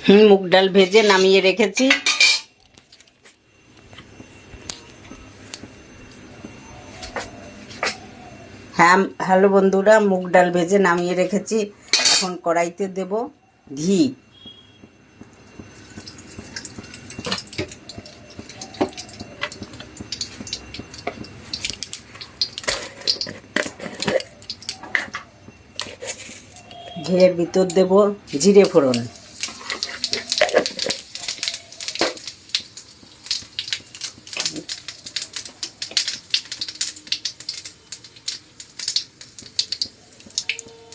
মুগ ডাল ভেজে নামিয়ে রেখেছি। হ্যাঁ হ্যালো বন্ধুরা, মুগ ডাল ভেজে নামিয়ে রেখেছি। এখন কড়াইতে দেব ঘি। ঘিয়ের ভিতর দেব জিরে ফোড়ন,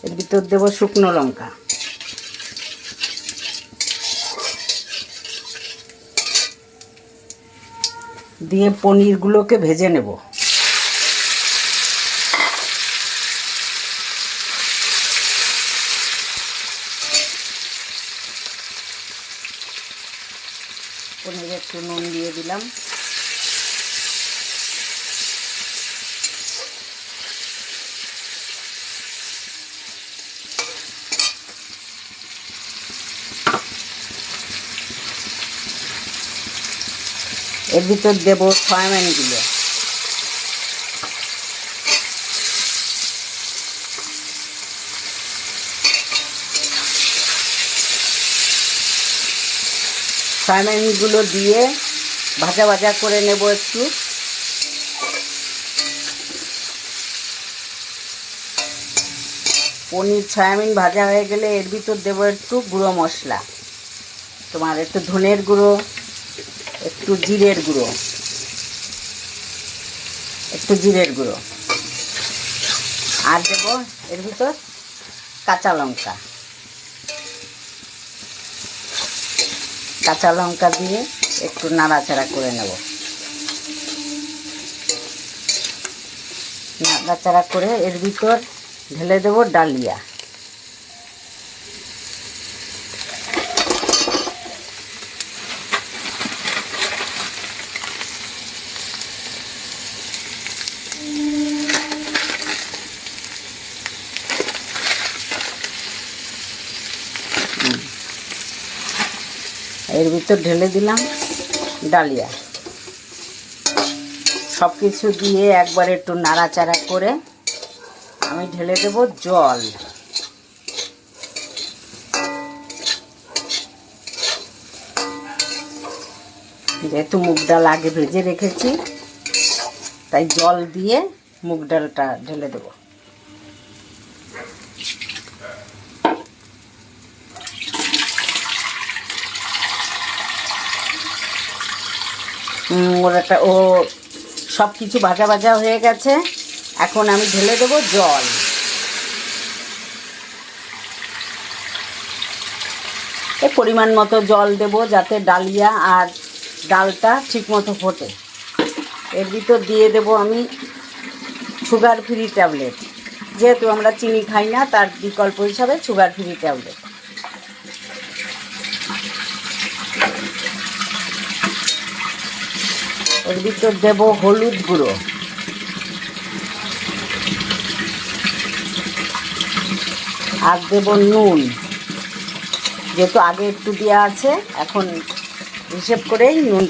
এর ভিতর দেব শুকনো লঙ্কা, দিয়ে পনিরগুলোকে ভেজে নেব। পনিরে একটু নুন দিয়ে দিলাম, এর ভিতর দেব সয়াবিনগুলো, সয়াবিনগুলো দিয়ে ভাজা ভাজা করে নেব একটু। পনির সয়াবিন ভাজা হয়ে গেলে এর ভিতর দেবো একটু গুঁড়ো মশলা, তোমার একটু ধনের গুঁড়ো, একটু জিরের গুঁড়ো, আর দেব এর ভিতর কাঁচা লঙ্কা দিয়ে একটু নাড়াচাড়া করে নেব। নাড়াচাড়া করে এর ভিতর ঢেলে দেব ডালিয়া। এর ভিতর ঢেলে দিলাম ডালিয়া। সব কিছু দিয়ে একবার একটু নাড়াচাড়া করে আমি ঢেলে দেব জল। যেহেতু মুগ ডাল আগে ভেজে রেখেছি, তাই জল দিয়ে মুগ ডালটা ঢেলে দেব। ও সব কিছু ভাজা ভাজা হয়ে গেছে। এখন আমি ঢেলে দেব জল। এই পরিমাণ মতো জল দেব, যাতে ডালিয়া আর ডালটা ঠিক মতো ফোটে। এর ভিতর দিয়ে দেব আমি সুগার ফ্রি ট্যাবলেট। যেহেতু আমরা চিনি খাই না, তার বিকল্প হিসাবে সুগার ফ্রি ট্যাবলেট। এর ভিতর দেব হলুদ গুঁড়ো, আর দেব নুন। যেহেতু আগে একটু দেওয়া আছে, এখন হিসেব করেই নুন।